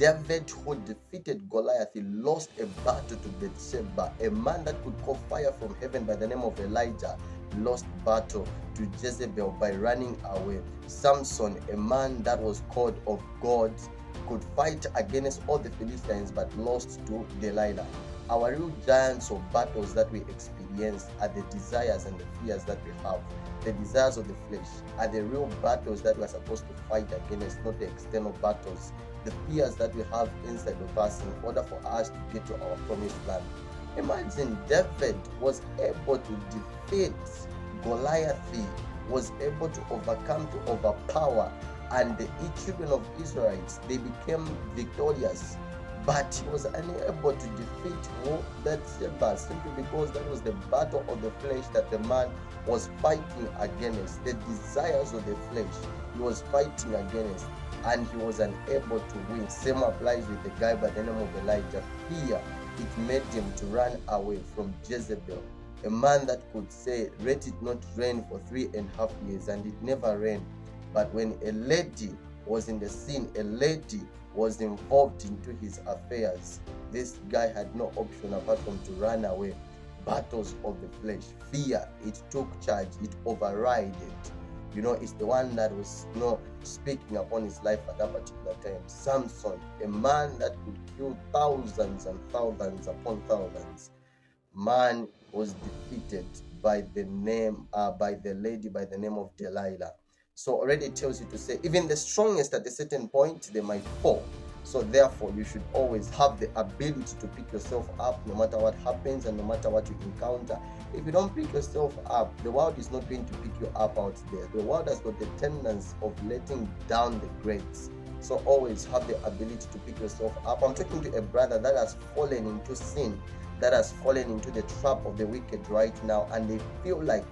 David, who defeated Goliath, he lost a battle to Bathsheba. A man that could call fire from heaven by the name of Elijah lost battle to Jezebel by running away. Samson, a man that was called of God, could fight against all the Philistines but lost to Delilah. Our real giants of battles that we experience are the desires and the fears that we have. The desires of the flesh are the real battles that we are supposed to fight against, not the external battles. The fears that we have inside of us in order for us to get to our promised land. Imagine David was able to defeat Goliath, was able to overcome, to overpower, and the children of Israelites, they became victorious. But he was unable to defeat Bathsheba simply because that was the battle of the flesh that the man was fighting against. The desires of the flesh he was fighting against, and he was unable to win. Same applies with the guy by the name of Elijah. Fear, it made him to run away from Jezebel. A man that could say, let it not rain for 3.5 years, and it never rained. But when a lady was in the scene, a lady was involved into his affairs, this guy had no option apart from to run away. Battles of the flesh, fear, it took charge, it overrided. It's the one that was speaking upon his life at that particular time. Samson, a man that could kill thousands and thousands upon thousands, man was defeated by the lady by the name of Delilah. So already it tells you to say, even the strongest at a certain point, they might fall. So therefore, you should always have the ability to pick yourself up no matter what happens and no matter what you encounter. If you don't pick yourself up, the world is not going to pick you up out there. The world has got the tendency of letting down the greats. So always have the ability to pick yourself up. I'm talking to a brother that has fallen into sin, that has fallen into the trap of the wicked right now, and they feel like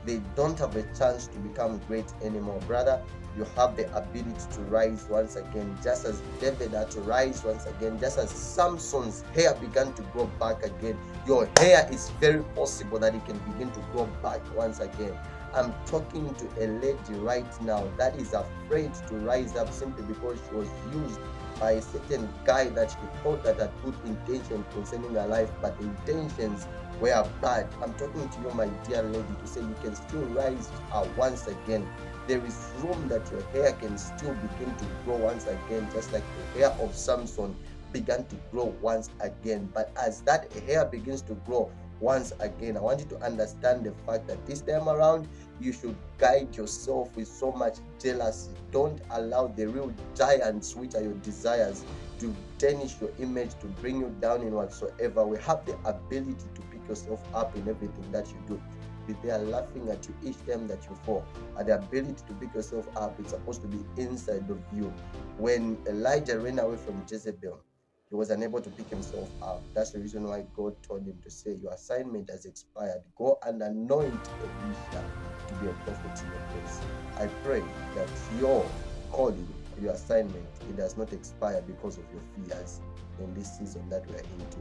they don't have a chance to become great anymore. Brother, you have the ability to rise once again, just as David had to rise once again, just as Samson's hair began to grow back again. Your hair is very possible that it can begin to grow back once again. I'm talking to a lady right now that is afraid to rise up simply because she was used by a certain guy that she thought that had good intention concerning her life, but the intentions were bad. I'm talking to you, my dear lady, to say you can still rise once again. There is room that your hair can still begin to grow once again, just like the hair of Samson began to grow once again. But as that hair begins to grow once again, I want you to understand the fact that this time around, you should guide yourself with so much jealousy. Don't allow the real giants, which are your desires, to tarnish your image, to bring you down in whatsoever. We have the ability to pick yourself up in everything that you do. If they are laughing at you each time that you fall, and the ability to pick yourself up, it's supposed to be inside of you. When Elijah ran away from Jezebel, he was unable to pick himself up. That's the reason why God told him to say, your assignment has expired. Go and anoint Elisha to be a prophet in your place. I pray that your calling, your assignment, it does not expire because of your fears in this season that we are into.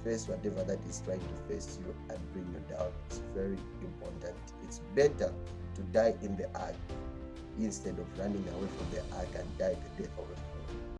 Face whatever that is trying to face you and bring you down. It's very important. It's better to die in the ark instead of running away from the ark and die the death of a